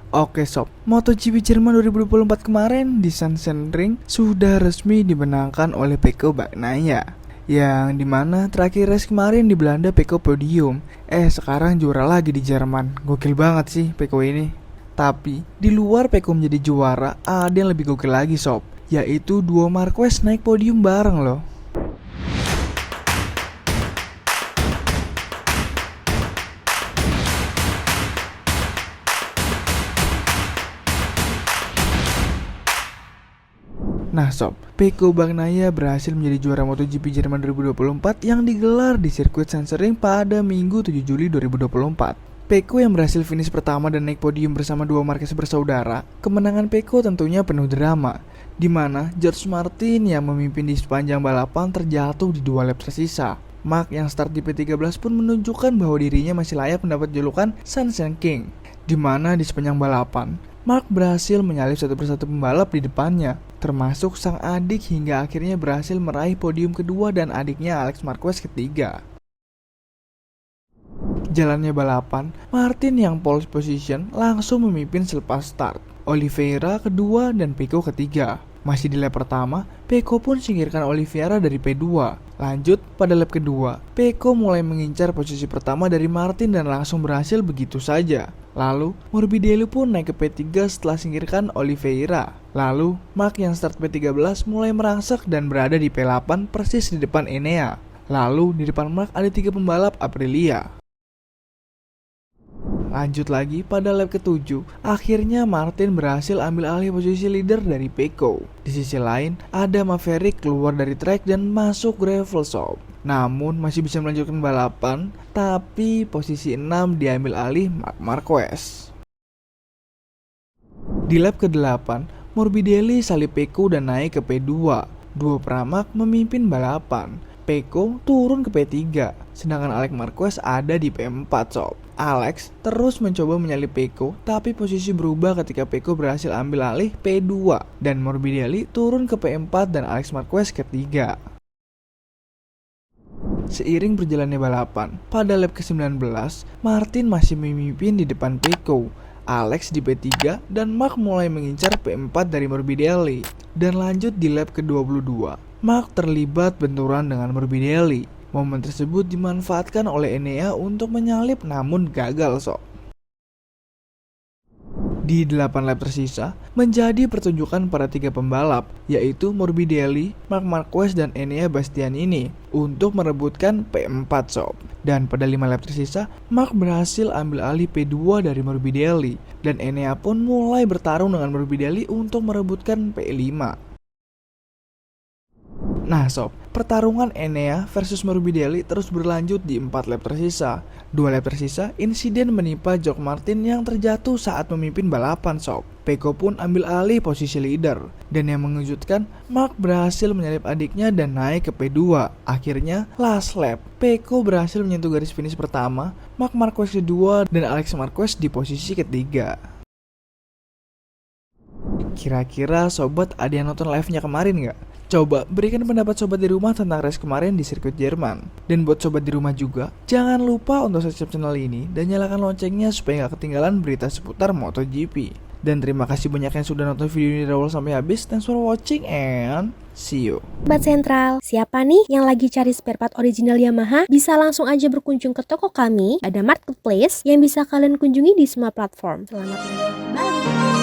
Oke sob, MotoGP Jerman 2024 kemarin di Sachsenring sudah resmi dimenangkan oleh Pecco Bagnaia. Yang dimana terakhir race kemarin di Belanda Pecco podium. Sekarang juara lagi di Jerman. Gokil banget sih Pecco ini. Tapi di luar Pecco menjadi juara, ada yang lebih gokil lagi sob, yaitu duo Marquez naik podium bareng loh. Nah sob, Pecco Bagnaia berhasil menjadi juara MotoGP Jerman 2024 yang digelar di sirkuit Sachsenring pada Minggu 7 Juli 2024. Pecco yang berhasil finish pertama dan naik podium bersama dua Marquez bersaudara. Kemenangan Pecco tentunya penuh drama, di mana George Martin yang memimpin di sepanjang balapan terjatuh di dua lap tersisa. Mark yang start di P13 pun menunjukkan bahwa dirinya masih layak mendapat julukan Sunshine King, di mana di sepanjang balapan Mark berhasil menyalip satu persatu pembalap di depannya, termasuk sang adik hingga akhirnya berhasil meraih podium kedua dan adiknya Alex Marquez ketiga. Jalannya balapan, Martin yang pole position langsung memimpin selepas start, Oliveira kedua dan Pecco ketiga. Masih di lap pertama, Pecco pun singkirkan Oliveira dari P2. Lanjut, pada lap kedua, Pecco mulai mengincar posisi pertama dari Martin dan langsung berhasil begitu saja. Lalu, Morbidelli pun naik ke P3 setelah singkirkan Oliveira. Lalu, Mark yang start P13 mulai merangsek dan berada di P8 persis di depan Enea. Lalu, di depan Mark ada 3 pembalap Aprilia. Lanjut lagi pada lap ke-7, akhirnya Martin berhasil ambil alih posisi leader dari Pecco. Di sisi lain, ada Maverick keluar dari track dan masuk gravel shop. Namun masih bisa melanjutkan balapan, tapi posisi 6 diambil alih Marc Marquez. Di lap ke-8, Morbidelli salip Pecco dan naik ke P2. Duo Pramac memimpin balapan. Pecco turun ke P3, sedangkan Alex Marquez ada di P4 sob. Alex terus mencoba menyalip Pecco, tapi posisi berubah ketika Pecco berhasil ambil alih P2 dan Morbidelli turun ke P4 dan Alex Marquez ketiga. Seiring berjalannya balapan, pada lap ke-19, Martin masih memimpin di depan Pecco, Alex di P3 dan Mark mulai mengincar P4 dari Morbidelli. Dan lanjut di lap ke-22, Mark terlibat benturan dengan Morbidelli. Momen tersebut dimanfaatkan oleh Enea untuk menyalip namun gagal sob. Di 8 lap tersisa menjadi pertunjukan para 3 pembalap, yaitu Morbidelli, Marc Marquez dan Enea Bastianini untuk merebutkan P4 sob. Dan pada 5 lap tersisa, Marc berhasil ambil alih P2 dari Morbidelli dan Enea pun mulai bertarung dengan Morbidelli untuk merebutkan P5. Nah sob, pertarungan Enea versus Morbidelli terus berlanjut di 4 lap tersisa. 2 lap tersisa, insiden menimpa George Martin yang terjatuh saat memimpin balapan sob. Pecco pun ambil alih posisi leader. Dan yang mengejutkan, Mark berhasil menyalip adiknya dan naik ke P2. Akhirnya, last lap, Pecco berhasil menyentuh garis finish pertama, Marc Marquez kedua dan Alex Marquez di posisi ketiga. Kira-kira sobat ada yang nonton live-nya kemarin gak? Coba berikan pendapat sobat di rumah tentang race kemarin di sirkuit Jerman. Dan buat sobat di rumah juga, jangan lupa untuk subscribe channel ini dan nyalakan loncengnya supaya gak ketinggalan berita seputar MotoGP. Dan terima kasih banyak yang sudah nonton video ini dari awal sampai habis. Thanks for watching and see you. Sobat Sentral, siapa nih yang lagi cari spare part original Yamaha? Bisa langsung aja berkunjung ke toko kami. Ada marketplace yang bisa kalian kunjungi di semua platform. Selamat menonton kembali.